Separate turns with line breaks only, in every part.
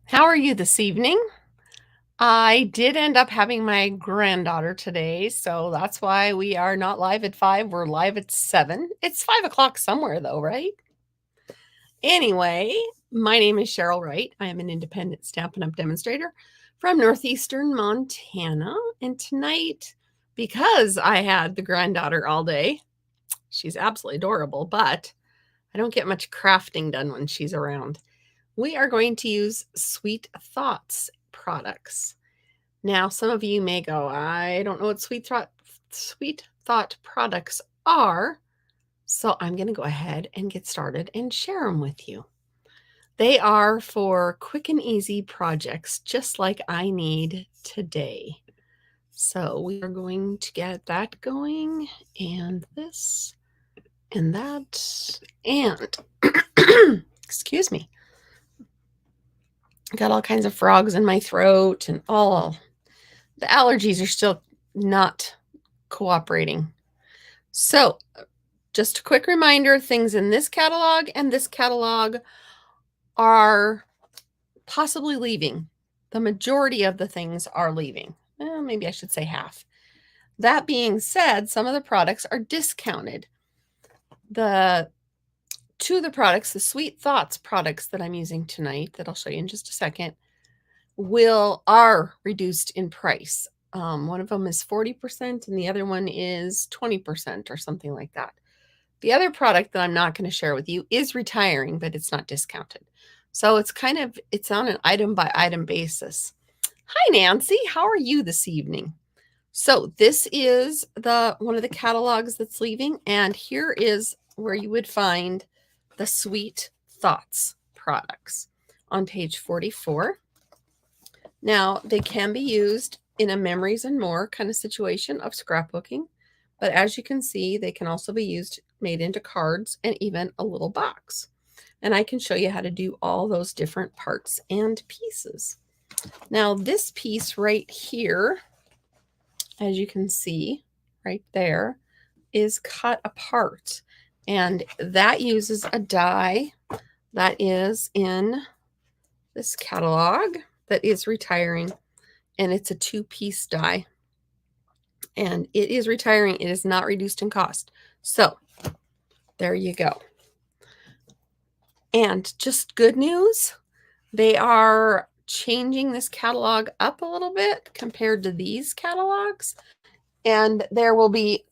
How are you this evening? I did end up having my granddaughter today, so that's why we are not live at 5. We're live at 7. It's 5 o'clock somewhere, though, right? Anyway, my name is Cheryl Wright. I am an independent Stampin' Up! Demonstrator from northeastern Montana. And tonight, because I had the granddaughter all day, she's absolutely adorable, but I don't get much crafting done when she's around. We are going to use Sweet Thoughts products. Now, some of you may go, I don't know what Sweet Thought products are, so I'm going to go ahead and get started and share them with you. They are for quick and easy projects, just like I need today. So we are going to get that going, and this, and that, and excuse me. Got all kinds of frogs in my throat, and all the allergies are still not cooperating. So just a quick reminder, things in this catalog and this catalog are possibly leaving. The majority of the things are leaving. Maybe I should say half. That being said, some of the products are discounted. Two of the products, the Sweet Thoughts products that I'm using tonight, that I'll show you in just a second, are reduced in price. One of them is 40% and the other one is 20% or something like that. The other product that I'm not going to share with you is retiring, but it's not discounted. So it's on an item by item basis. Hi, Nancy. How are you this evening? So this is one of the catalogs that's leaving, and here is where you would find the Sweet Thoughts products on page 44. Now, they can be used in a memories and more kind of situation of scrapbooking, but as you can see, they can also be made into cards and even a little box. And I can show you how to do all those different parts and pieces. Now, this piece right here, as you can see right there, is cut apart. And that uses a die that is in this catalog that is retiring. And it's a 2-piece die. And it is retiring. It is not reduced in cost. So there you go. And just good news, they are changing this catalog up a little bit compared to these catalogs. And there will be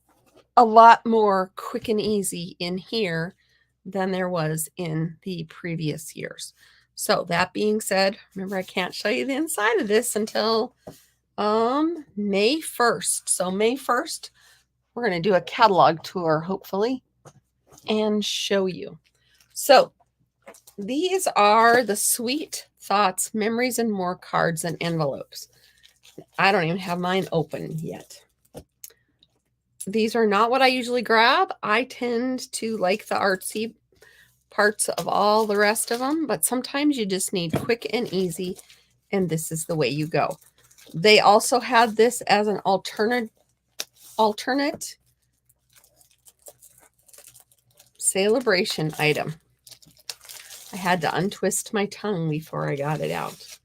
a lot more quick and easy in here than there was in the previous years. So that being said, remember, I can't show you the inside of this until May 1st. So May 1st, we're going to do a catalog tour, hopefully, and show you. So these are the Sweet Thoughts Memories and More cards and envelopes. I don't even have mine open yet. These are not what I usually grab. I tend to like the artsy parts of all the rest of them, but sometimes you just need quick and easy, and this is the way you go. They also had this as an alternate celebration item. I had to untwist my tongue before I got it out.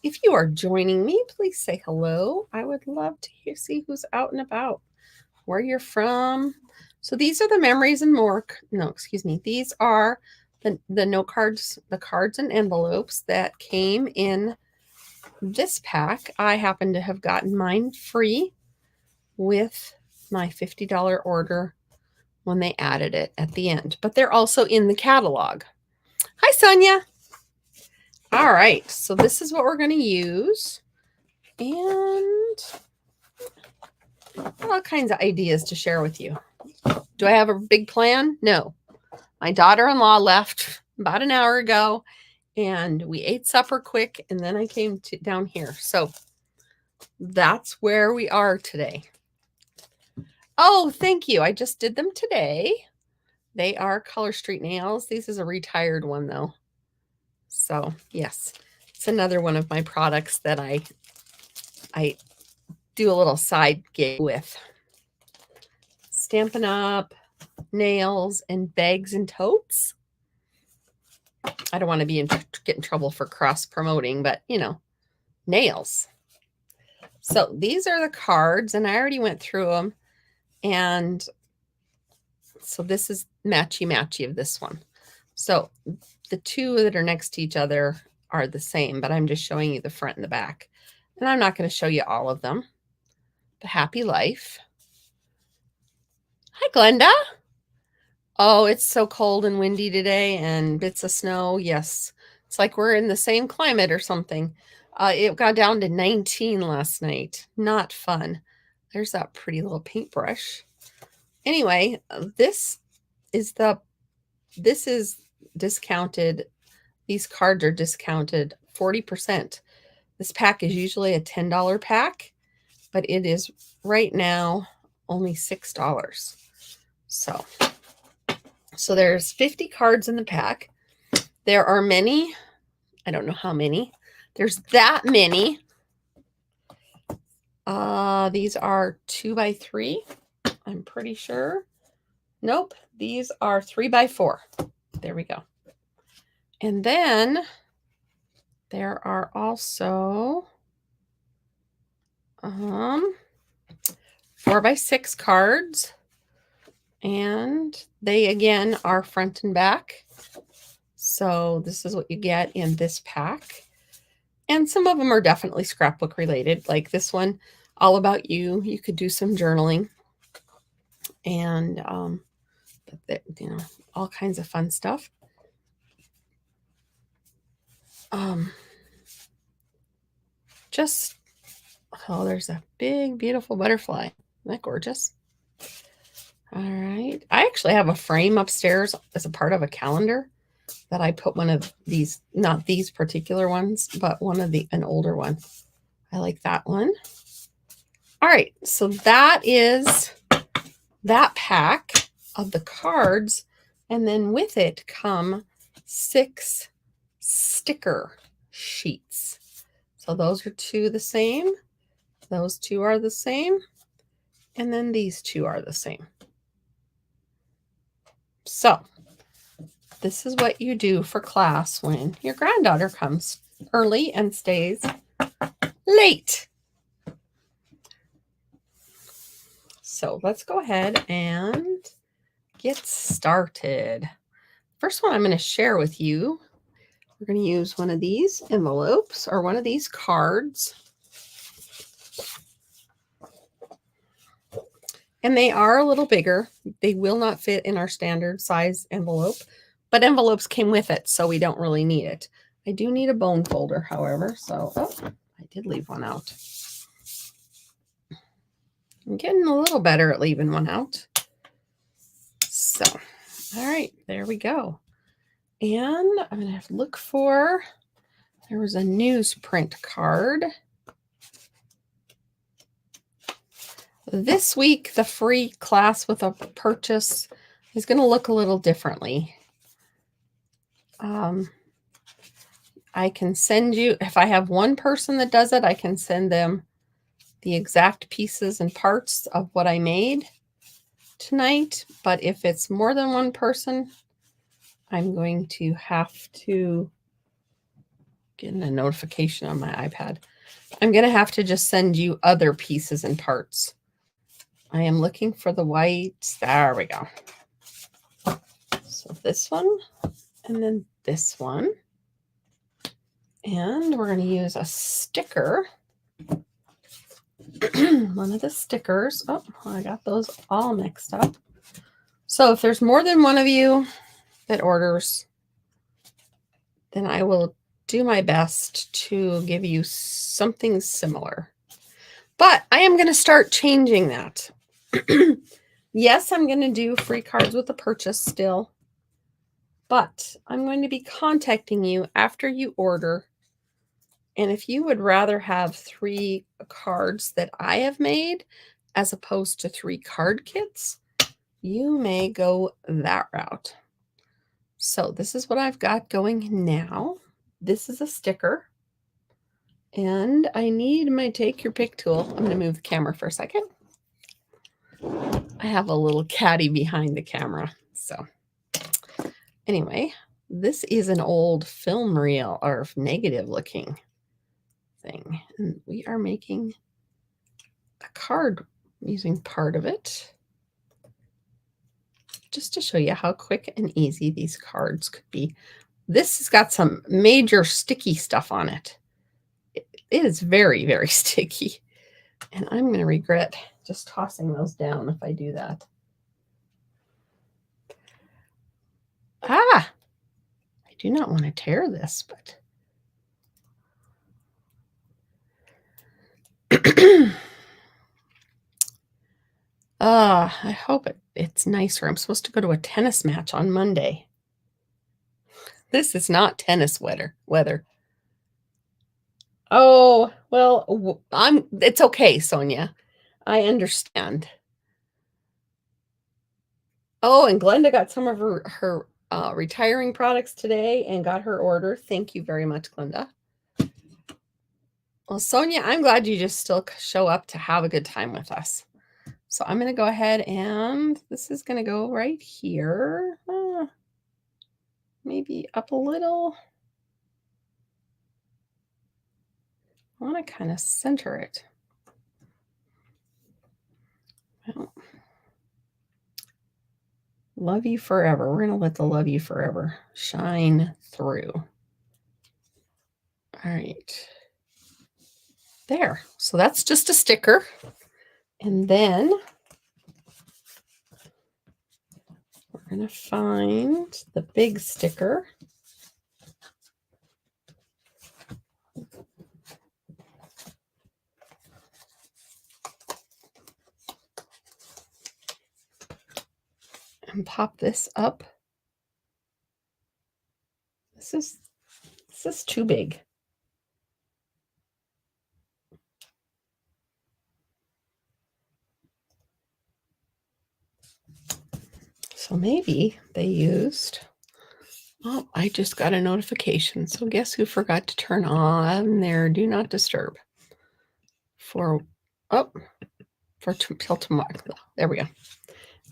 If you are joining me, please say hello. I would love to see who's out and about, where you're from. So these are the memories and more. No, excuse me. These are the note cards, the cards and envelopes that came in this pack. I happen to have gotten mine free with my $50 order when they added it at the end, but they're also in the catalog. Hi, Sonia. All right, so this is what we're going to use, and all kinds of ideas to share with you. Do I have a big plan? No. My daughter-in-law left about an hour ago, and we ate supper quick, and then I came down here. So that's where we are today. Oh, thank you. I just did them today. They are Color Street nails. This is a retired one, though. So, yes, it's another one of my products that I do a little side gig with. Stampin' Up, nails, and bags and totes. I don't want to get in trouble for cross promoting, but you know, nails. So these are the cards, and I already went through them. And so this is matchy of this one. So the two that are next to each other are the same, but I'm just showing you the front and the back. And I'm not going to show you all of them. The Happy Life. Hi, Glenda. Oh, it's so cold and windy today and bits of snow. Yes, it's like we're in the same climate or something. It got down to 19 last night. Not fun. There's that pretty little paintbrush. Anyway, this is discounted. These cards are discounted 40%. This pack is usually a $10 pack, but it is right now only $6. So there's 50 cards in the pack. There are many. I don't know how many. There's that many. These are 2x3. I'm pretty sure. Nope. These are 3x4. There we go. And then there are also 4x6 cards. And they, again, are front and back. So this is what you get in this pack. And some of them are definitely scrapbook related, like this one, All About You. You could do some journaling. And, you know, all kinds of fun stuff. Oh, there's a big, beautiful butterfly. Isn't that gorgeous? All right. I actually have a frame upstairs as a part of a calendar that I put one of these, not these particular ones, but an older one. I like that one. All right. So that is that pack of the cards. And then with it come 6 sticker sheets. So those are 2 the same. Those 2 are the same. And then these 2 are the same. So this is what you do for class when your granddaughter comes early and stays late. So let's go ahead and get started. First one I'm going to share with you. We're going to use one of these envelopes or one of these cards. And they are a little bigger. They will not fit in our standard size envelope, but envelopes came with it, so we don't really need it. I do need a bone folder, however, so I did leave one out. I'm getting a little better at leaving one out. So, all right, there we go. And I'm going to have to look for, there was a newsprint card. This week, the free class with a purchase is going to look a little differently. I can send you, if I have one person that does it, I can send them the exact pieces and parts of what I made tonight. But if it's more than one person, I'm going to have to get a notification on my iPad. I'm going to have to just send you other pieces and parts. I am looking for the white. There we go. So this one, and then this one. And we're going to use a sticker. One of the stickers. Oh, I got those all mixed up. So if there's more than one of you that orders, then I will do my best to give you something similar. But I am going to start changing that. Yes, I'm going to do free cards with a purchase still. But I'm going to be contacting you after you order. And if you would rather have 3 cards that I have made as opposed to 3 card kits, you may go that route. So this is what I've got going now. This is a sticker. And I need my take your pick tool. I'm going to move the camera for a second. I have a little caddy behind the camera. So anyway, This is an old film reel or negative looking thing. And we are making a card using part of it. Just to show you how quick and easy these cards could be. This has got some major sticky stuff on it. It is very, very sticky. And I'm going to regret just tossing those down if I do that. I do not want to tear this, but I hope it's nicer. I'm supposed to go to a tennis match on Monday. This is not tennis weather. Oh, well, it's okay, Sonia. I understand. Oh, and Glenda got some of her retiring products today and got her order. Thank you very much, Glenda. Well, Sonia, I'm glad you just still show up to have a good time with us. So I'm going to go ahead and this is going to go right here. Maybe up a little. I want to kind of center it. Well, love you forever. We're going to let the love you forever shine through. All right. There. So that's just a sticker. And then we're going to find the big sticker. And pop this up. This is too big. So maybe they used, oh, I just got a notification. So guess who forgot to turn on their do not disturb till tomorrow. There we go.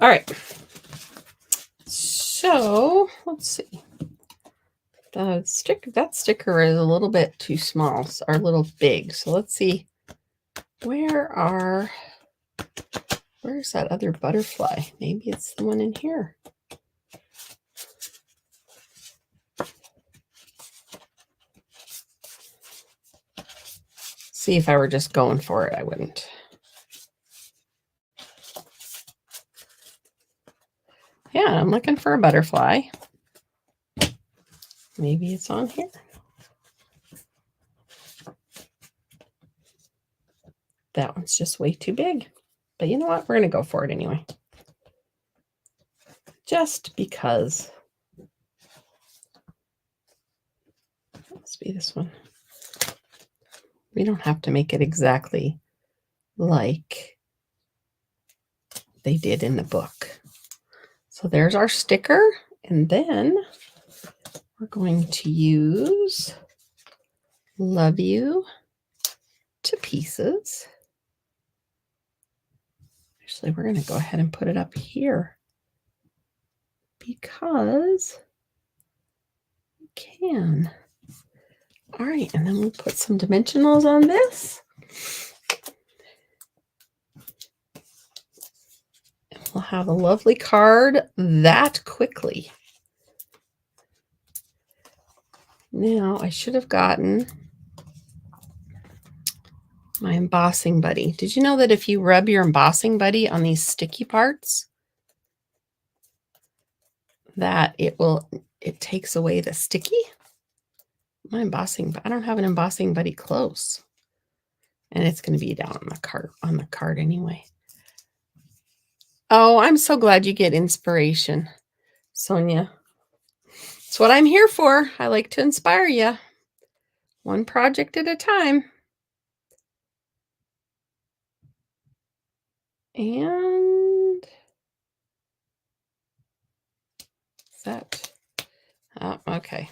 All right. So let's see. That sticker is a little bit too small, or a little big. So let's see. Where's that other butterfly? Maybe it's the one in here. See, if I were just going for it, I wouldn't. Yeah, I'm looking for a butterfly. Maybe it's on here. That one's just way too big. But you know what? We're going to go for it anyway. Just because. It must be this one. We don't have to make it exactly like they did in the book. So there's our sticker. And then we're going to use Love You to Pieces. Actually, we're going to go ahead and put it up here because we can. All right, and then we'll put some dimensionals on this. And we'll have a lovely card that quickly. Now, I should have gotten my embossing buddy. Did you know that if you rub your embossing buddy on these sticky parts, that it takes away the sticky? My embossing, I don't have an embossing buddy close. And it's going to be down on the card anyway. Oh, I'm so glad you get inspiration, Sonia. It's what I'm here for. I like to inspire you. One project at a time. And that. Oh, okay.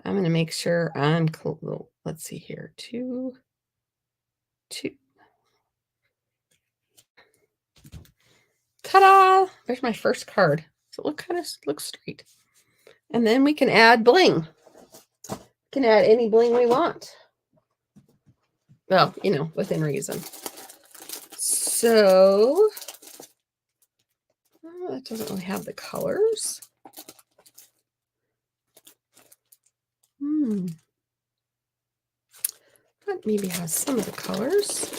I'm going to make sure I'm cool. Let's see here. Two. Ta-da! There's my first card. Does it look straight? And then we can add bling. We can add any bling we want. Well, you know, within reason. So, that doesn't really have the colors. That maybe has some of the colors.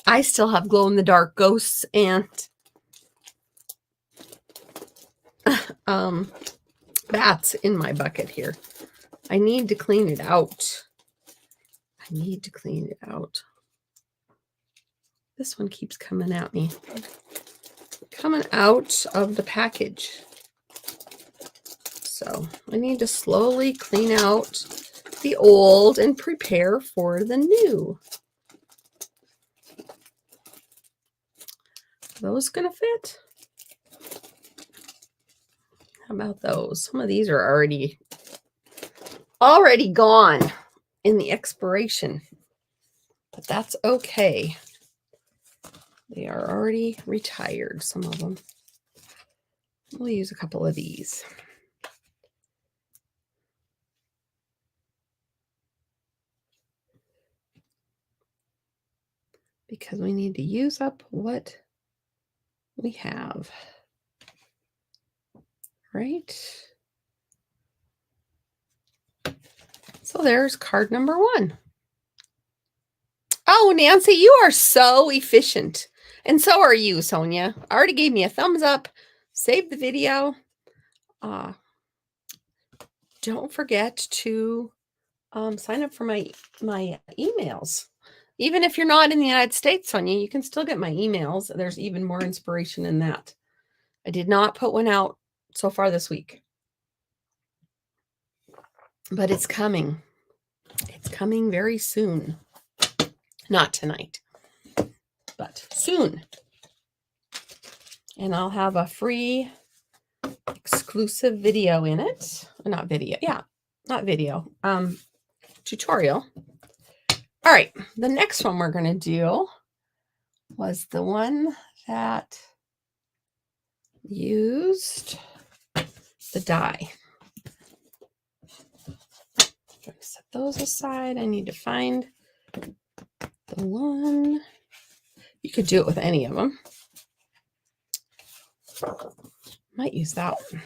I still have glow-in-the-dark ghosts and bats in my bucket here. I need to clean it out. This one keeps coming at me. Coming out of the package. So I need to slowly clean out the old and prepare for the new. Are those gonna fit? How about those? Some of these are already gone in the expiration, but that's okay. They are already retired, some of them. We'll use a couple of these. Because we need to use up what we have. Right? So there's card number 1. Oh, Nancy, you are so efficient. And so are you, Sonia. Already gave me a thumbs up. Save the video. Don't forget to sign up for my emails. Even if you're not in the United States, Sonia, you can still get my emails. There's even more inspiration in that. I did not put one out so far this week. But it's coming. It's coming very soon. Not tonight, but soon. And I'll have a free exclusive video in it. Not video. Yeah, not video. Tutorial. All right. The next one we're going to do was the one that used the die. I'm going to set those aside. I need to find the one. You could do it with any of them. Might use that one.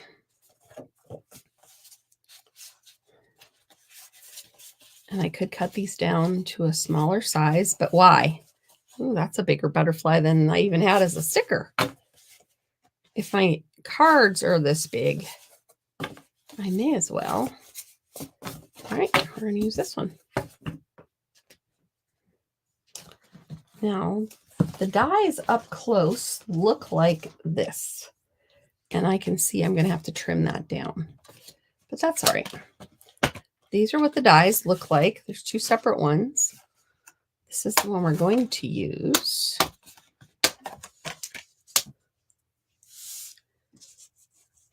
And I could cut these down to a smaller size, but why? Oh, that's a bigger butterfly than I even had as a sticker. If my cards are this big, I may as well. All right, we're going to use this one. Now, the dies up close look like this. And I can see I'm going to have to trim that down. But that's all right. These are what the dies look like. There's 2 separate ones. This is the one we're going to use.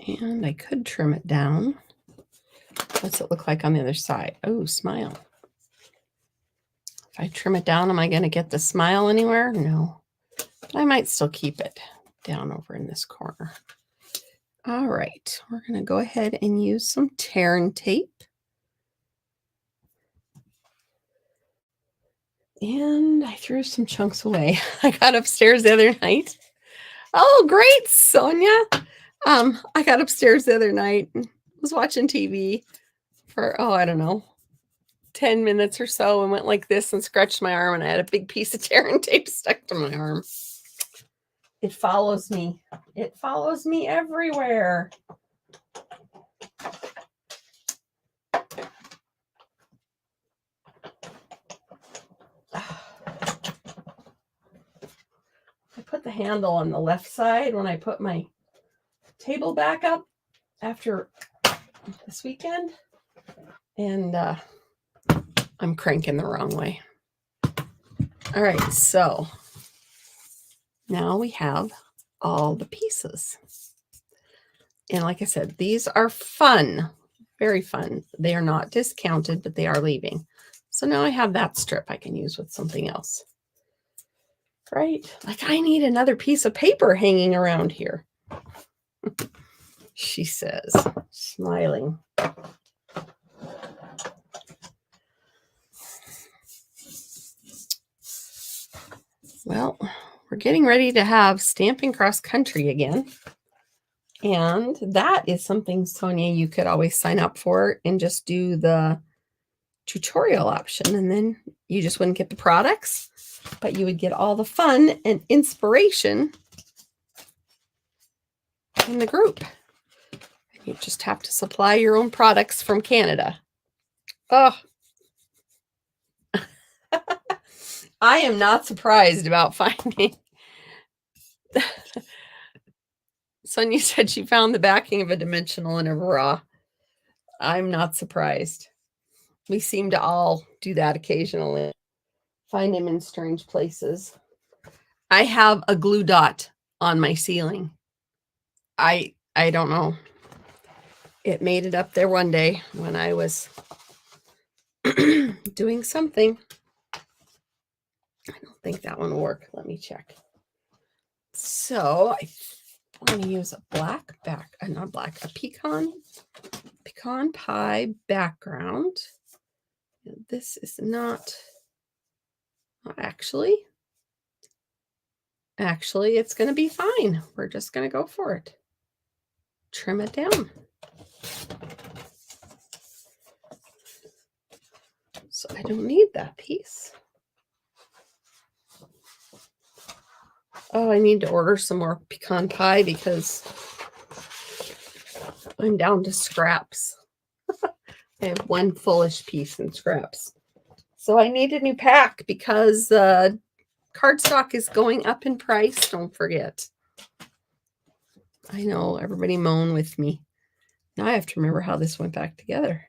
And I could trim it down. What's it look like on the other side? Oh, smile. If I trim it down, am I going to get the smile anywhere? No. But I might still keep it down over in this corner. All right. We're going to go ahead and use some tear and tape. And I threw some chunks away. I got upstairs the other night. Oh, great, Sonia. I got upstairs the other night and was watching TV for, I don't know, 10 minutes or so, and went like this and scratched my arm, and I had a big piece of tear and tape stuck to my arm. It follows me. It follows me everywhere. I put the handle on the left side when I put my table back up after this weekend, and I'm cranking the wrong way. All right, so now we have all the pieces. And like I said, these are fun, very fun. They are not discounted, but they are leaving. So now I have that strip I can use with something else. Right? Like, I need another piece of paper hanging around here. She says, smiling. Well, we're getting ready to have Stamping Cross Country again. And that is something, Sonia, you could always sign up for and just do the tutorial option. And then you just wouldn't get the products, but you would get all the fun and inspiration in the group. You just have to supply your own products from Canada. Oh, I am not surprised about finding. Sonia said she found the backing of a dimensional in a bra. I'm not surprised. We seem to all do that occasionally. Find him in strange places. I have a glue dot on my ceiling. I don't know. It made it up there one day when I was doing something. I don't think that one will work. Let me check. So I want to use a black a pecan pie background. This is not actually it's going to be fine. We're just going to go for it. Trim it down. So I don't need that piece. Oh, I need to order some more pecan pie because I'm down to scraps. I have one fullish piece in scraps. So I need a new pack because cardstock is going up in price. Don't forget. I know, everybody moan with me. Now I have to remember how this went back together.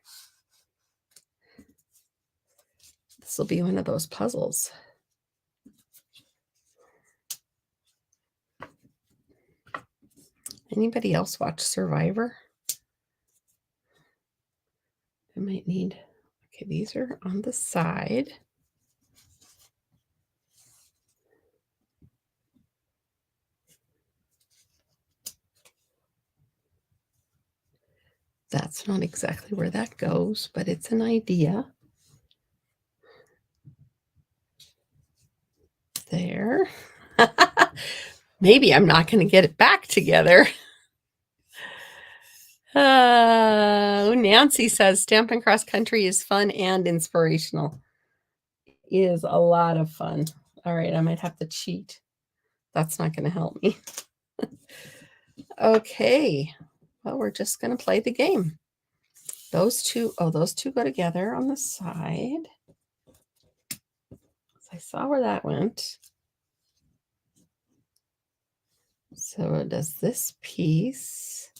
This will be one of those puzzles. Anybody else watch Survivor? I might need, okay, these are on the side. That's not exactly where that goes, but it's an idea. There. Maybe I'm not going to get it back together. Nancy says Stampin' Cross Country is fun and inspirational. It is a lot of fun. All right, I might have to cheat. That's not going to help me. Okay. Well, we're just going to play the game. Those two go together on the side. I saw where that went. So does this piece.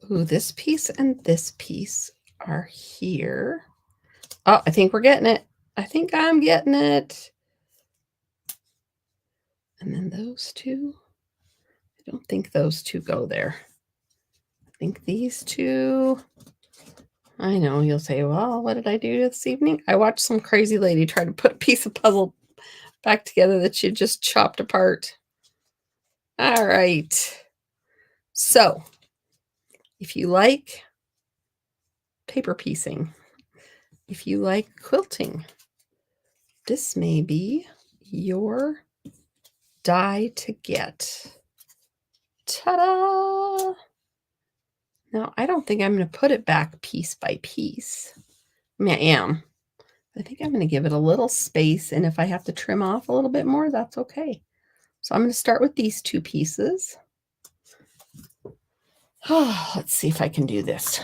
Ooh, this piece and this piece are here. Oh, I think we're getting it. I think I'm getting it. And then those two. I don't think those two go there. I think these two. I know you'll say, well, what did I do this evening? I watched some crazy lady try to put a piece of puzzle back together that she just chopped apart. All right. So if you like paper piecing, if you like quilting, this may be your die to get. Ta-da! Now, I don't think I'm going to put it back piece by piece. I mean, I am. I think I'm going to give it a little space, and if I have to trim off a little bit more, that's okay. So I'm going to start with these two pieces. Oh, let's see if I can do this.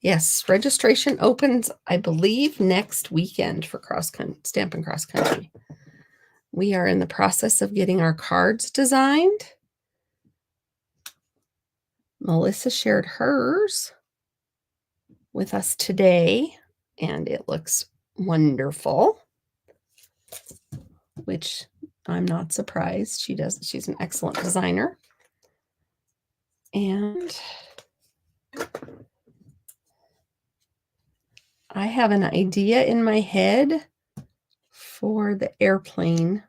Yes, registration opens, I believe, next weekend for Stampin' Cross Country. We are in the process of getting our cards designed. Melissa shared hers with us today, and it looks wonderful, which I'm not surprised. She's an excellent designer. And I have an idea in my head for the airplane.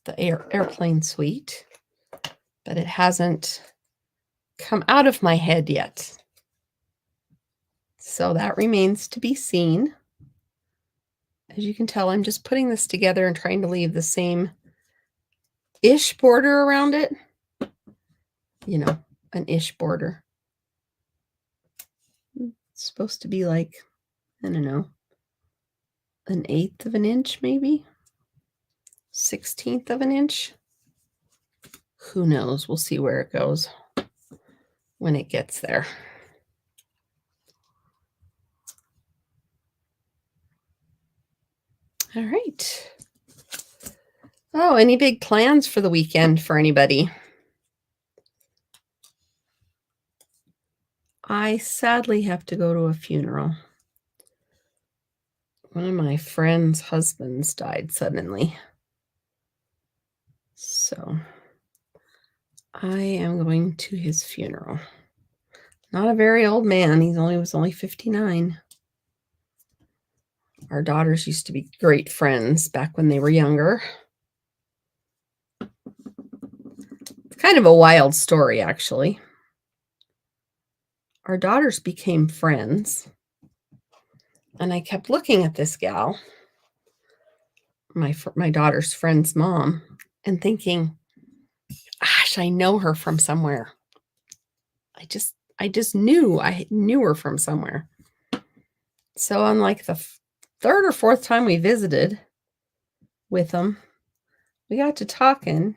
The airplane suite, but it hasn't come out of my head yet. So that remains to be seen. As you can tell, I'm just putting this together and trying to leave the same-ish border around it. You know, an ish border. It's supposed to be like, I don't know, 1/8 of an inch maybe? 1/16 of an inch? Who knows? We'll see where it goes when it gets there. All right. Oh, any big plans for the weekend for anybody? I sadly have to go to a funeral. One of my friend's husbands died suddenly. So I am going to his funeral. Not a very old man. He was only 59. Our daughters used to be great friends back when they were younger. It's kind of a wild story, actually. Our daughters became friends, and I kept looking at this gal, my daughter's friend's mom, and thinking, gosh, I know her from somewhere. I just knew I knew her from somewhere. So on like the third or fourth time we visited with them, we got to talking,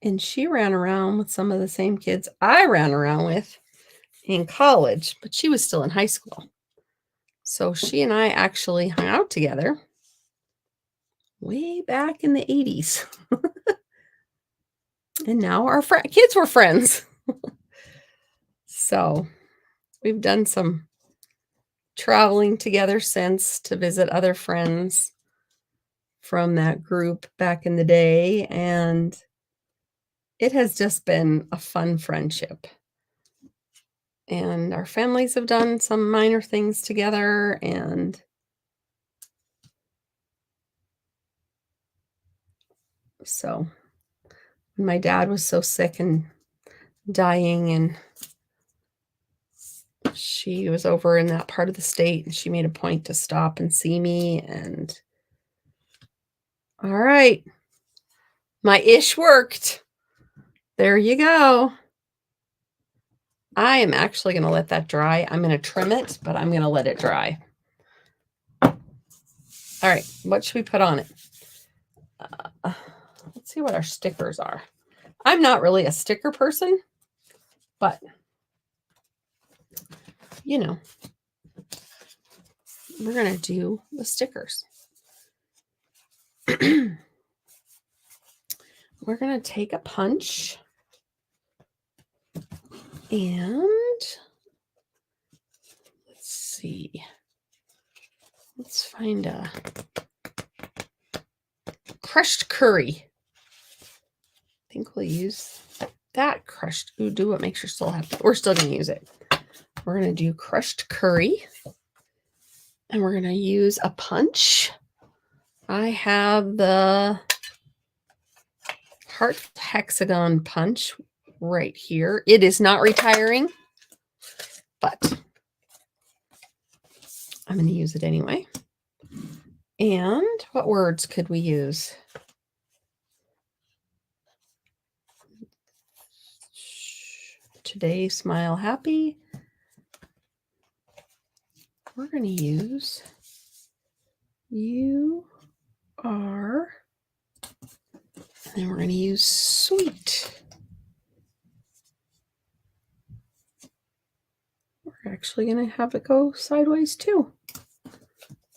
and she ran around with some of the same kids I ran around with in college, but she was still in high school. So she and I actually hung out together way back in the 80s. And now our kids were friends. So we've done some traveling together since to visit other friends from that group back in the day, and it has just been a fun friendship. And our families have done some minor things together, and so when my dad was so sick and dying, and she was over in that part of the state, and she made a point to stop and see me, and all right, my ish worked. There you go. I am actually going to let that dry. I'm going to trim it, but I'm going to let it dry. All right, what should we put on it? Let's see what our stickers are. I'm not really a sticker person, but you know, we're going to do the stickers. We're going to take a punch and let's see. Let's find a crushed curry. I think we'll use that crushed. Ooh, do what makes your soul happy. We're still going to use it. We're going to do crushed curry. And we're going to use a punch. I have the heart hexagon punch right here. It is not retiring, but I'm going to use it anyway. And what words could we use? Today, smile happy. We're going to use you are, and then we're going to use sweet. We're actually going to have it go sideways too,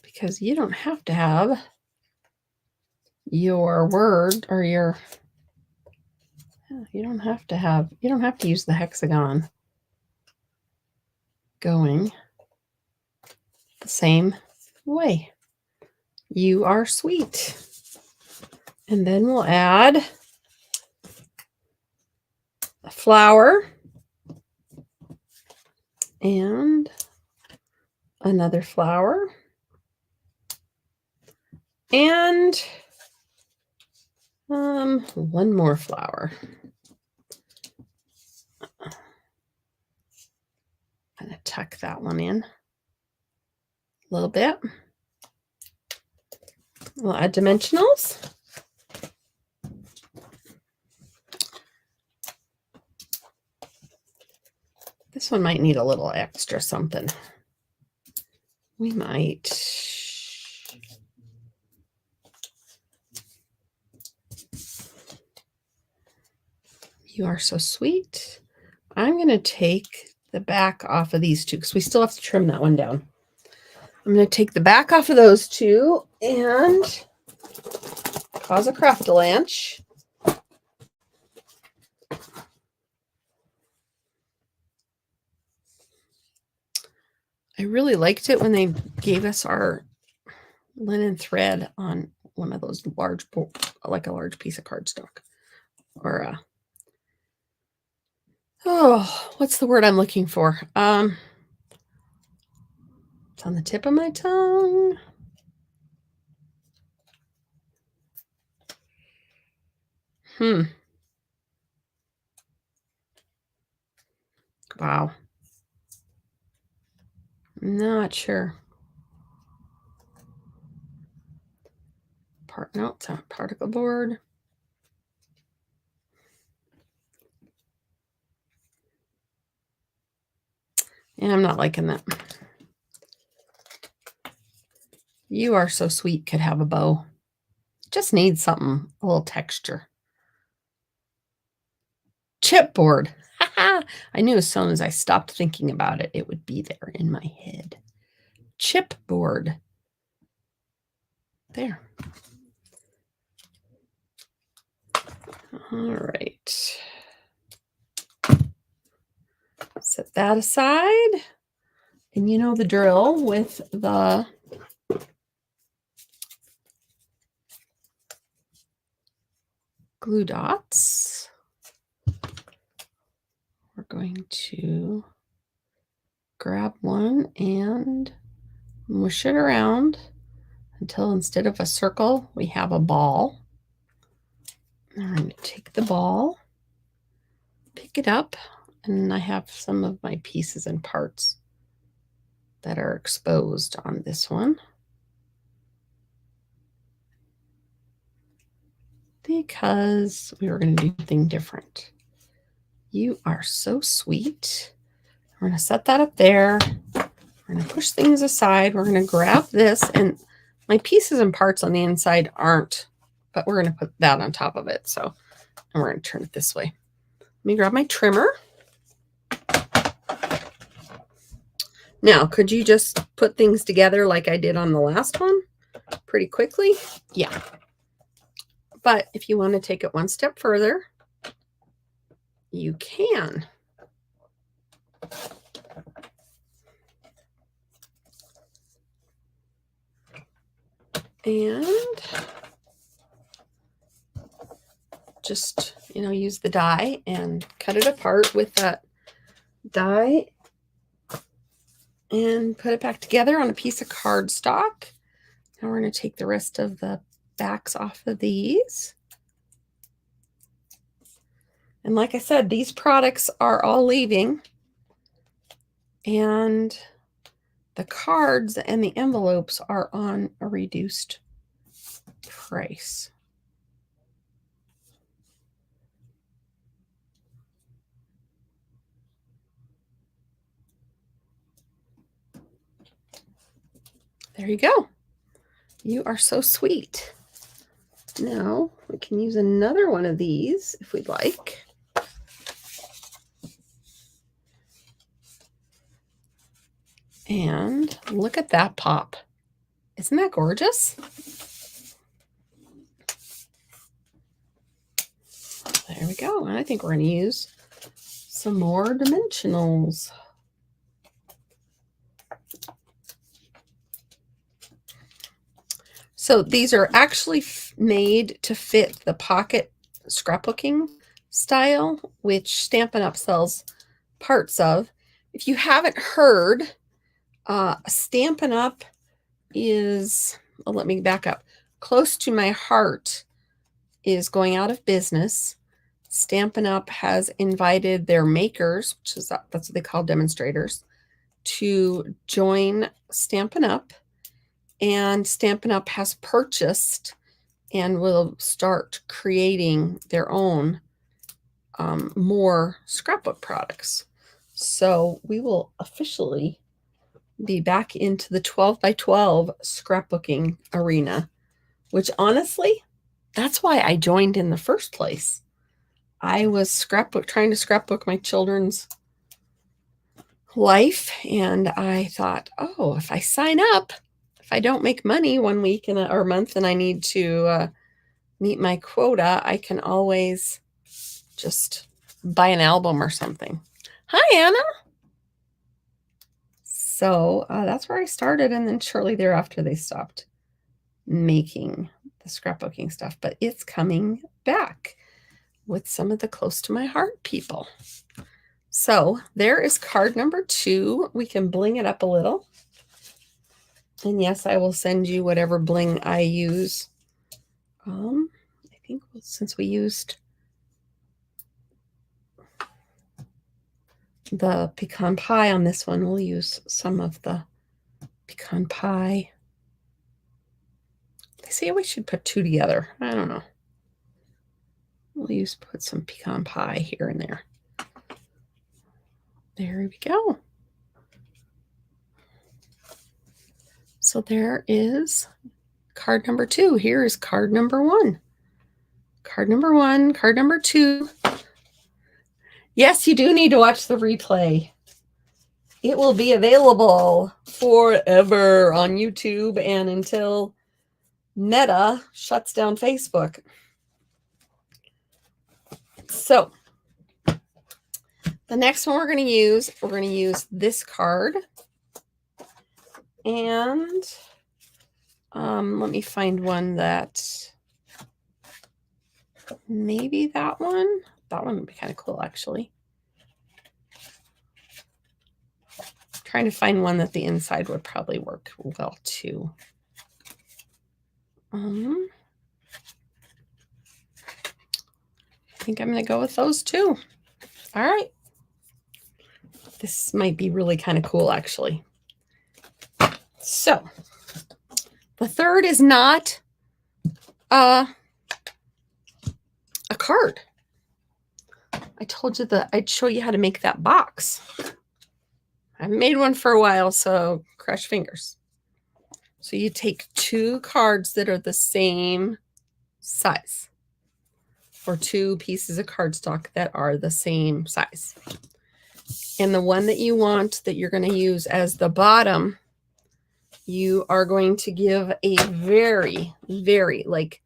because you don't have to have your word or your, you don't have to use the hexagon going the same way. You are sweet. And then we'll add a flower. and another flower, and one more flower. I'm going to tuck that one in a little bit. We'll add dimensionals. This one might need a little extra something. We might. You are so sweet. I'm going to take the back off of these two because we still have to trim that one down. I'm going to take the back off of those two and cause a craft-a-lanch. I really liked it when they gave us our linen thread on one of those large, like a large piece of cardstock. Or, oh, what's the word I'm looking for? It's on the tip of my tongue. Wow. Not sure. No, it's a particle board. And I'm not liking that. You Are So Sweet could have a bow. Just needs something, a little texture. Chipboard. I knew as soon as I stopped thinking about it, it would be there in my head. Chipboard. There. All right. Set that aside. And you know the drill with the glue dots. We're going to grab one and mush it around until instead of a circle, we have a ball. I'm going to take the ball, pick it up, and I have some of my pieces and parts that are exposed on this one. Because we were going to do something different. You are so sweet. We're going to set that up there. We're going to push things aside. We're going to grab this, and my pieces and parts on the inside aren't, but we're going to put that on top of it. So, and we're going to turn it this way. Let me grab my trimmer. Now, could you just put things together like I did on the last one pretty quickly? Yeah. But if you want to take it one step further, you can. And just, use the die and cut it apart with that die and put it back together on a piece of cardstock. Now we're going to take the rest of the backs off of these. And like I said, these products are all leaving. And the cards and the envelopes are on a reduced price. There you go. You are so sweet. Now we can use another one of these if we'd like. And look at that pop. Isn't that gorgeous? There we go. And I think we're going to use some more dimensionals. So these are actually made to fit the pocket scrapbooking style, which Stampin' Up sells parts of. If you haven't heard, Stampin' Up is, oh, let me back up. Close to my heart is going out of business. Stampin' Up has invited their makers, which is that's what they call demonstrators, to join Stampin' Up. And Stampin' Up has purchased and will start creating their own more scrapbook products. So we will officially be back into the 12 by 12 scrapbooking arena, which honestly, that's why I joined in the first place. I was trying to scrapbook my children's life, and I thought, oh, if I sign up, if I don't make money one week or month and I need to meet my quota, I can always just buy an album or something. Hi, Anna. So that's where I started, and then shortly thereafter they stopped making the scrapbooking stuff, but it's coming back with some of the close to my heart people. So there is card number 2. We can bling it up a little. And yes, I will send you whatever bling I use. I think since we used the pecan pie on this one, we'll use some of the pecan pie. They say we should put 2 together. I don't know. We'll put some pecan pie here and there. There we go. So there is card number 2. Here is card number 1. Card number 1, card number 2. Yes, you do need to watch the replay. It will be available forever on YouTube and until Meta shuts down Facebook. So the next one we're going to use this card. And let me find one that maybe that one would be kind of cool, actually. Trying to find one that the inside would probably work well too. I think I'm going to go with those 2. All right. This might be really kind of cool, actually. So the third is not a card. I told you that I'd show you how to make that box. I haven't made one for a while, so crush fingers. So you take 2 cards that are the same size, or 2 pieces of cardstock that are the same size. And the one that you want that you're going to use as the bottom, you are going to give a very, very, like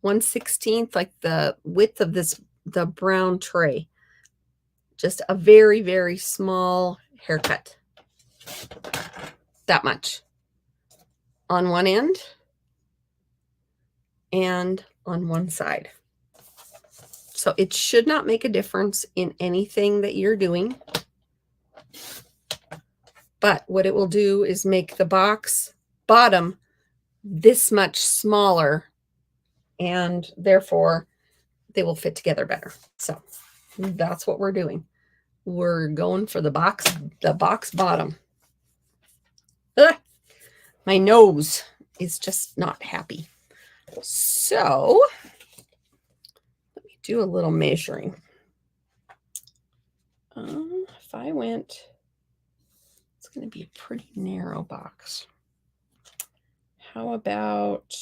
1/16, like the width of the brown tray. Just a very, very small haircut. That much. On one end and on one side. So it should not make a difference in anything that you're doing. But what it will do is make the box bottom this much smaller, and therefore they will fit together better. So that's what we're doing. We're going for the box bottom. Ugh, my nose is just not happy. So let me do a little measuring. If I went, it's going to be a pretty narrow box. How about,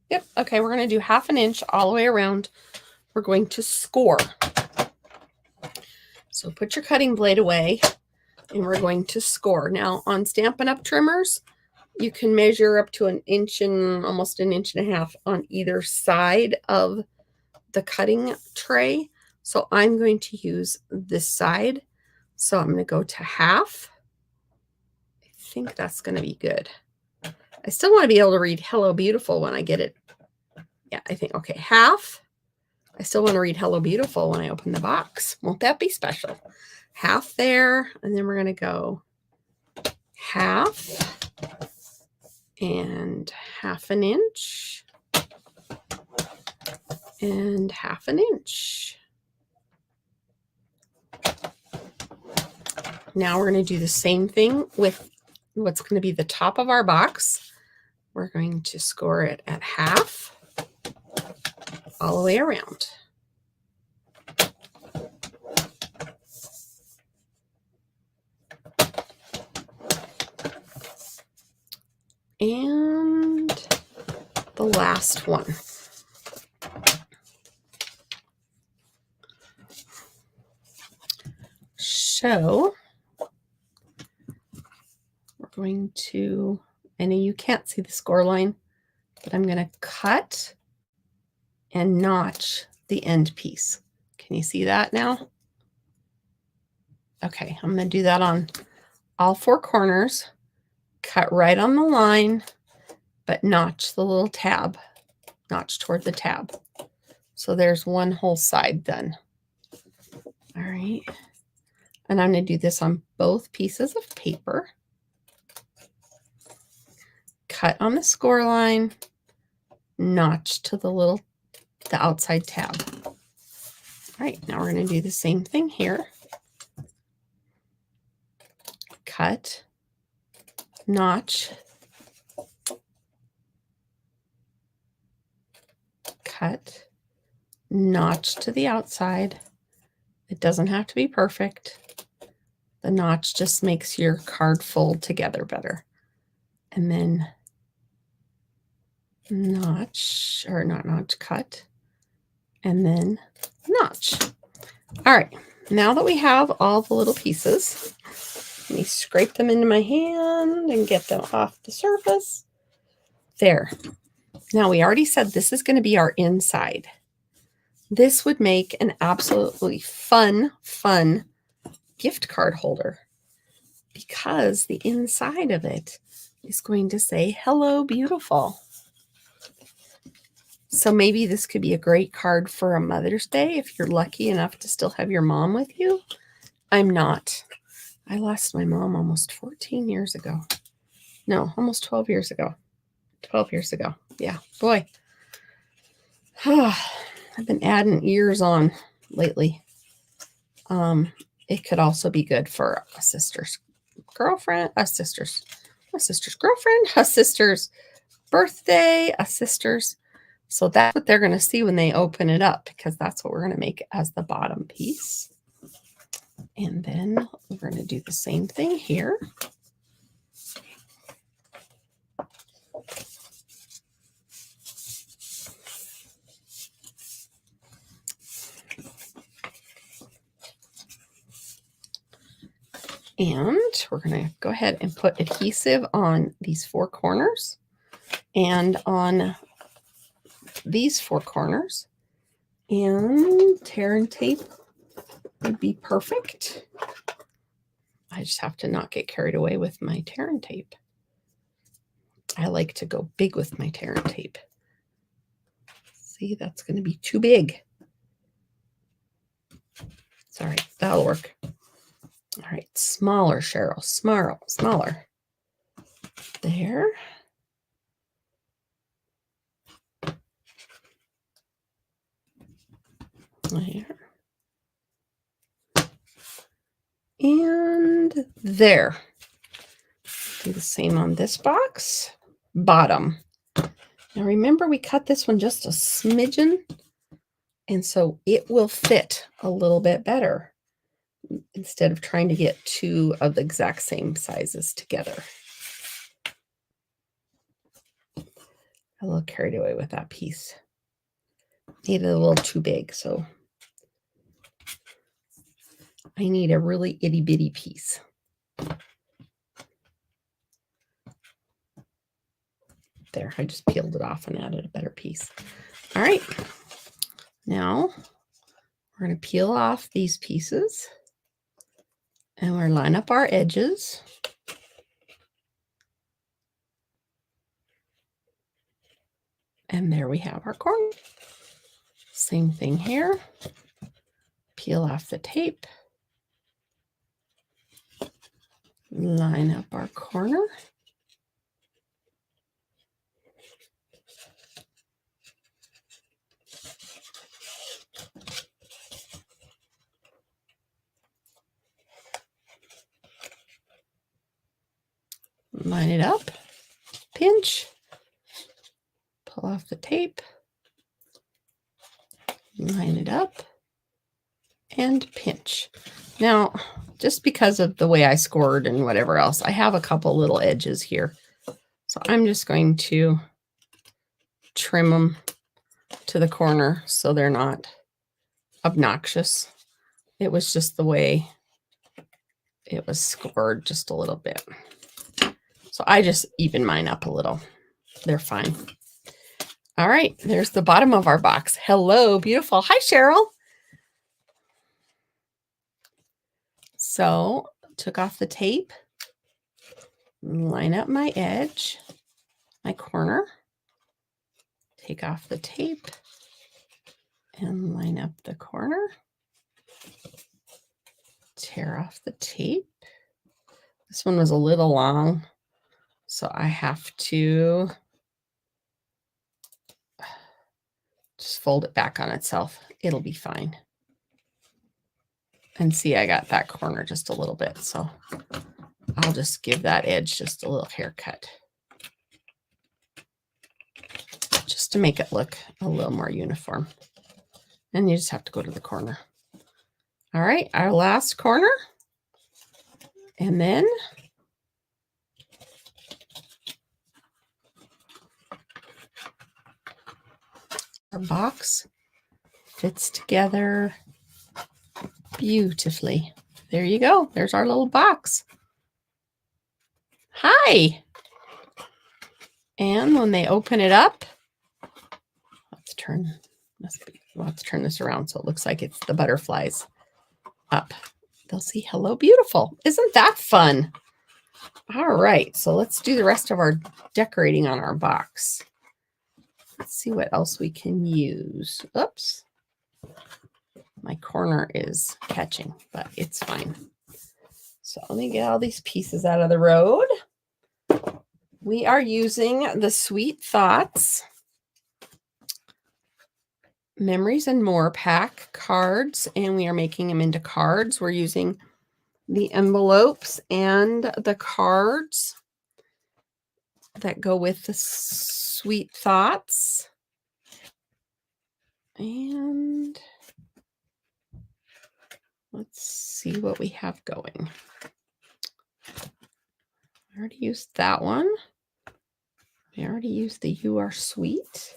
yep, okay, we're going to do 1/2 inch all the way around. We're going to score. So put your cutting blade away, and we're going to score. Now on Stampin' Up! Trimmers, you can measure up to 1 inch and almost 1.5 inches on either side of the cutting tray. So I'm going to use this side. So I'm going to go to 1/2. I think that's going to be good. I still want to be able to read Hello Beautiful when I get it. Yeah, I think, okay, 1/2. I still want to read Hello Beautiful when I open the box. Won't that be special? Half there, and then we're going to go half and half an inch and half an inch. Now we're going to do the same thing with what's going to be the top of our box. We're going to score it at half all the way around. And the last one. So we're going to, I know you can't see the score line, but I'm going to cut and notch the end piece. Can you see that now? Okay, I'm going to do that on all four corners. Cut right on the line, but notch the little tab, notch toward the tab. So there's one whole side done. All right. And I'm going to do this on both pieces of paper. Cut on the score line, notch to the outside tab. All right, now we're going to do the same thing here. Cut, notch, cut, notch to the outside. It doesn't have to be perfect. The notch just makes your card fold together better. And then notch, or not notch, cut, and then notch. All right, now that we have all the little pieces, let me scrape them into my hand and get them off the surface. There. Now we already said this is going to be our inside. This would make an absolutely fun gift card holder because the inside of it is going to say, "Hello, beautiful." So maybe this could be a great card for a Mother's Day if you're lucky enough to still have your mom with you. I'm not. I lost my mom almost 14 years ago. No, almost 12 years ago. 12 years ago. Yeah, boy. I've been adding years on lately. It could also be good for a sister's girlfriend, a sister's girlfriend, a sister's birthday, a sister's. So that's what they're going to see when they open it up, because that's what we're going to make as the bottom piece. And then we're going to do the same thing here. And we're going to go ahead and put adhesive on these four corners and on these four corners. And tear and tape would be perfect. I just have to not get carried away with my tear and tape. I like to go big with my tear and tape. See, that's going to be too big. Sorry, that'll work. All right, smaller, Cheryl, smaller. There. There. And there. Do the same on this box. Bottom. Now remember, we cut this one just a smidgen, and so it will fit a little bit better instead of trying to get two of the exact same sizes together. A little carried away with that piece. Made it a little too big, so I need a really itty bitty piece. There, I just peeled it off and added a better piece. All right, now we're going to peel off these pieces and we're line up our edges. And there we have our corner. Same thing here. Peel off the tape. Line up our corner. Line it up, pinch, pull off the tape, line it up, and pinch. Now, just because of the way I scored and whatever else, I have a couple little edges here. So I'm just going to trim them to the corner so they're not obnoxious. It was just the way it was scored just a little bit. So I just even mine up a little. They're fine. All right, there's the bottom of our box. Hello, beautiful. Hi, Cheryl. So took off the tape, line up my edge, my corner, take off the tape, and line up the corner, tear off the tape. This one was a little long, so I have to just fold it back on itself. It'll be fine. And see, I got that corner just a little bit, so I'll just give that edge just a little haircut, just to make it look a little more uniform. And you just have to go to the corner. All right, our last corner. And then our box fits together beautifully. There you go. There's our little box. Hi. And when they open it up, let's turn this around so it looks like it's the butterflies up. They'll see hello beautiful. Isn't that fun? All right, so let's do the rest of our decorating on our box. Let's see what else we can use. Oops. My corner is catching, but it's fine. So let me get all these pieces out of the road. We are using the Sweet Thoughts Memories and More pack cards, and we are making them into cards. We're using the envelopes and the cards that go with the Sweet Thoughts. And let's see what we have going. I already used that one. We already used the You Are Sweet.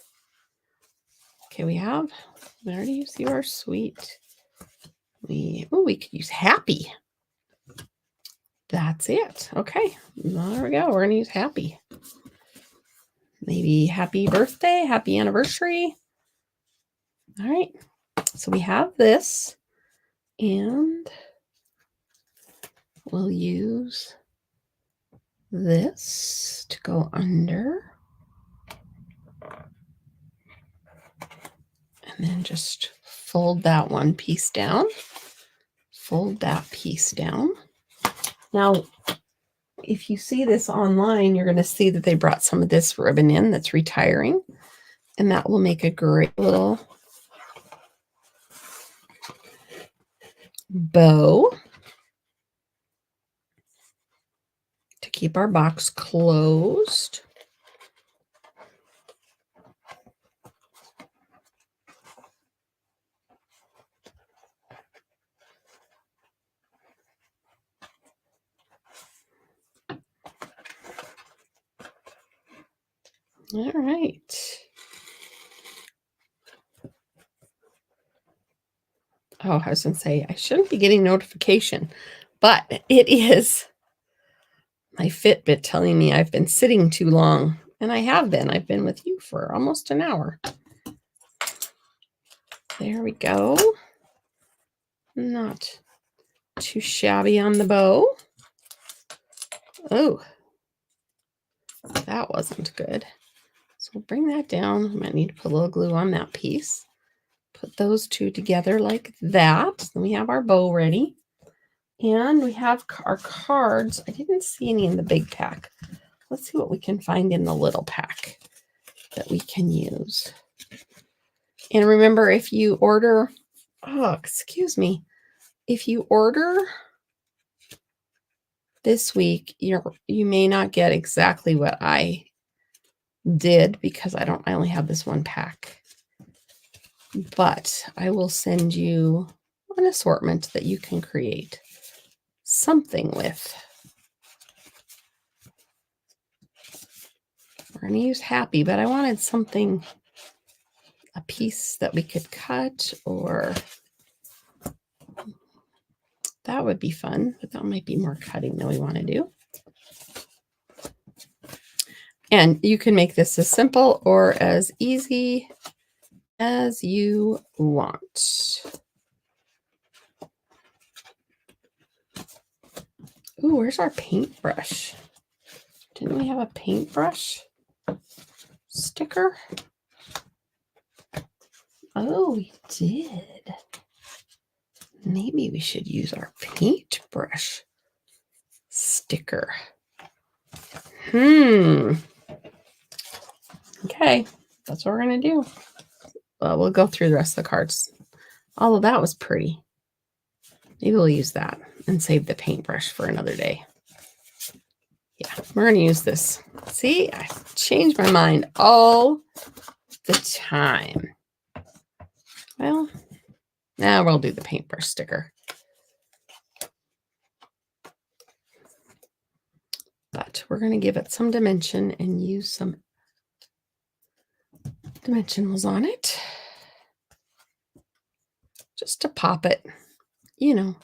Okay, we already used You Are Sweet. We could use Happy. That's it. Okay, there we go. We're going to use Happy. Maybe Happy Birthday, Happy Anniversary. All right, so we have this, and we'll use this to go under. And then just fold that one piece down. Fold that piece down. Now, if you see this online, you're going to see that they brought some of this ribbon in that's retiring. And that will make a great little bow to keep our box closed. All right. Oh, I was going to say, I shouldn't be getting notification, but it is my Fitbit telling me I've been sitting too long. And I have been. I've been with you for almost an hour. There we go. Not too shabby on the bow. Oh, that wasn't good. So we'll bring that down. I might need to put a little glue on that piece. Put those two together like that. Then we have our bow ready. And we have our cards. I didn't see any in the big pack. Let's see what we can find in the little pack that we can use. And remember, if you order, if you order this week, you may not get exactly what I did because I only have this one pack. But I will send you an assortment that you can create something with. We're going to use happy, but I wanted something, a piece that we could cut, or that would be fun, but that might be more cutting than we want to do. And you can make this as simple or as easy as you want. Ooh, where's our paintbrush? Didn't we have a paintbrush sticker? Oh, we did. Maybe we should use our paintbrush sticker. Okay, that's what we're going to do. Well, we'll go through the rest of the cards. Although that was pretty. Maybe we'll use that and save the paintbrush for another day. Yeah, we're going to use this. See, I changed my mind all the time. Well, now we'll do the paintbrush sticker. But we're going to give it some dimension and use some dimensionals on it. Just to pop it. You know,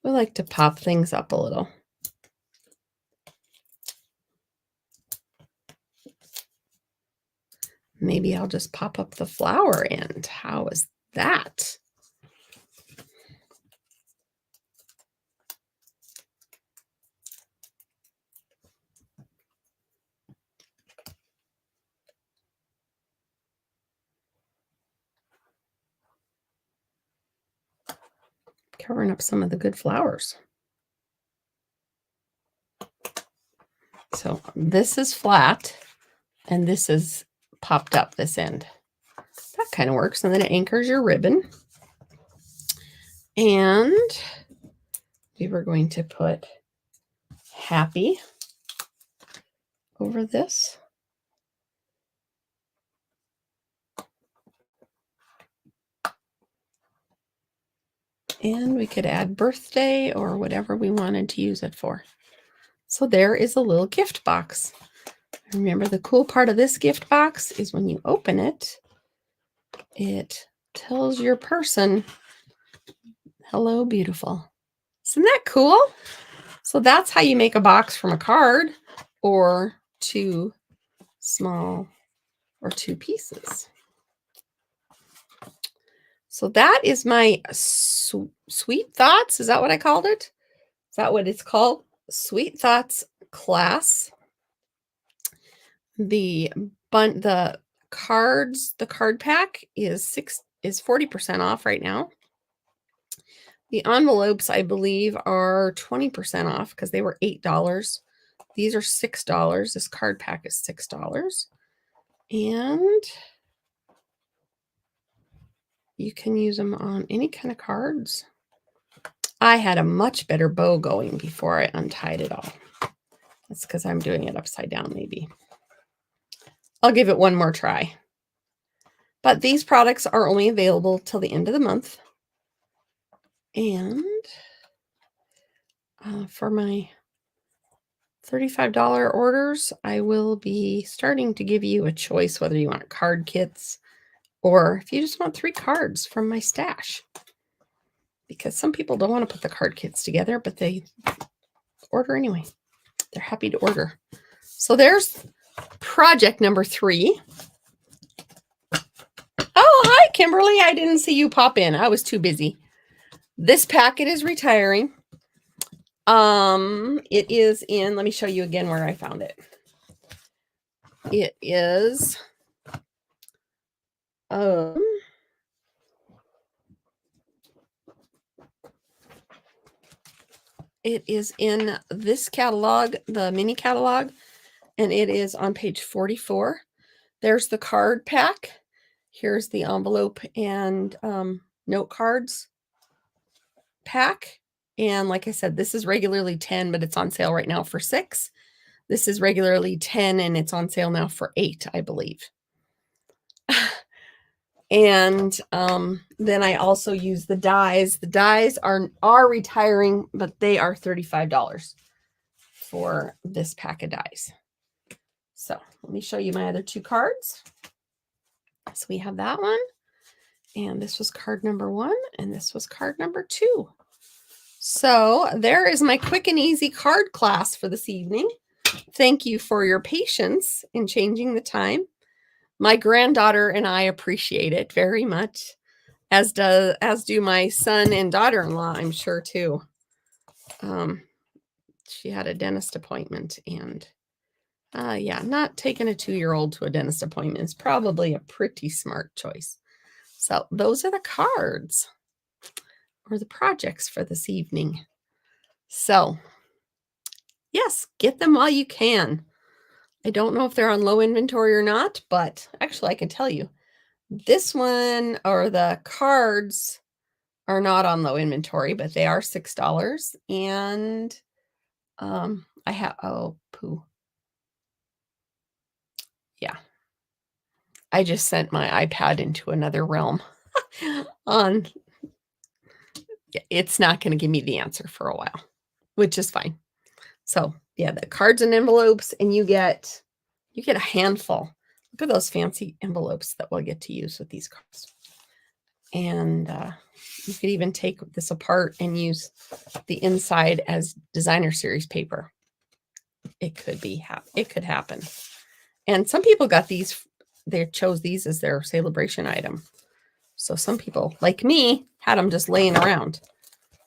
we like to pop things up a little. Maybe I'll just pop up the flower end. How is that? Covering up some of the good flowers. So this is flat and this is popped up this end. That kind of works. And then it anchors your ribbon. And we were going to put happy over this. And we could add birthday or whatever we wanted to use it for. So there is a little gift box. Remember, the cool part of this gift box is when you open it, it tells your person, hello, beautiful. Isn't that cool? So that's how you make a box from a card or two small or two pieces. So that is my Sweet Thoughts. Is that what I called it? Is that what it's called? Sweet Thoughts class. The cards, the card pack is 40% off right now. The envelopes, I believe, are 20% off because they were $8. These are $6. This card pack is $6. And you can use them on any kind of cards. I had a much better bow going before I untied it all. That's because I'm doing it upside down, maybe. I'll give it one more try. But these products are only available till the end of the month. And for my $35 orders, I will be starting to give you a choice whether you want card kits or if you just want 3 cards from my stash. Because some people don't want to put the card kits together, but they order anyway. They're happy to order. So there's project number 3. Oh, hi, Kimberly. I didn't see you pop in. I was too busy. This packet is retiring. It is in, let me show you again where I found it. It is It is in this catalog, the mini catalog, and it is on page 44. There's the card pack. Here's the envelope and note cards pack. And like I said, this is regularly 10, but it's on sale right now for 6. This is regularly 10 and it's on sale now for 8, I believe. And then I also use the dies. The dies are retiring, but they are $35 for this pack of dies. So let me show you my other 2 cards. So we have that one, and this was card number 1, and this was card number 2. So there is my quick and easy card class for this evening. Thank you for your patience in changing the time. My granddaughter and I appreciate it very much, as do my son and daughter-in-law, I'm sure too. She had a dentist appointment, and yeah, not taking a 2-year-old to a dentist appointment is probably a pretty smart choice. So those are the cards or the projects for this evening. So yes, get them while you can. I don't know if they're on low inventory or not, but actually I can tell you this one, or the cards, are not on low inventory, but they are $6. And I have, oh, poo. Yeah. I just sent my iPad into another realm on, it's not going to give me the answer for a while, which is fine. So yeah, the cards and envelopes, and you get a handful. Look at those fancy envelopes that we'll get to use with these cards. And you could even take this apart and use the inside as designer series paper. It could happen. And some people got these, they chose these as their celebration item. So some people, like me, had them just laying around.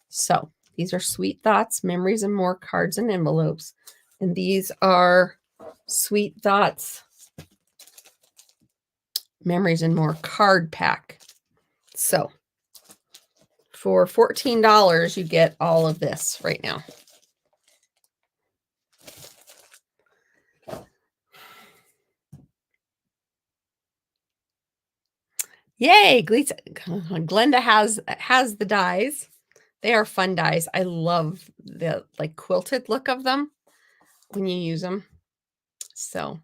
So these are Sweet Thoughts, Memories and More cards and envelopes. And these are Sweet Thoughts, Memories and More card pack. So for $14, you get all of this right now. Yay, Glenda has the dies. They are fun dies. I love the like quilted look of them when you use them. So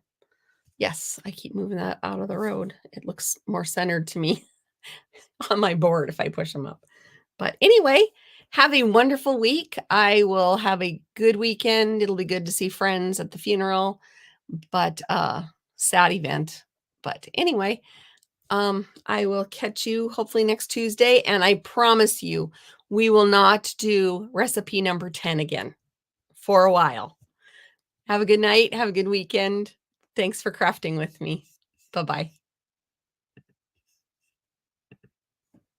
yes, I keep moving that out of the road. It looks more centered to me on my board if I push them up. But anyway, have a wonderful week. I will have a good weekend. It'll be good to see friends at the funeral, but sad event. But anyway, I will catch you hopefully next Tuesday, and I promise you we will not do recipe number 10 again for a while. Have a good night. Have a good weekend. Thanks for crafting with me. Bye-bye.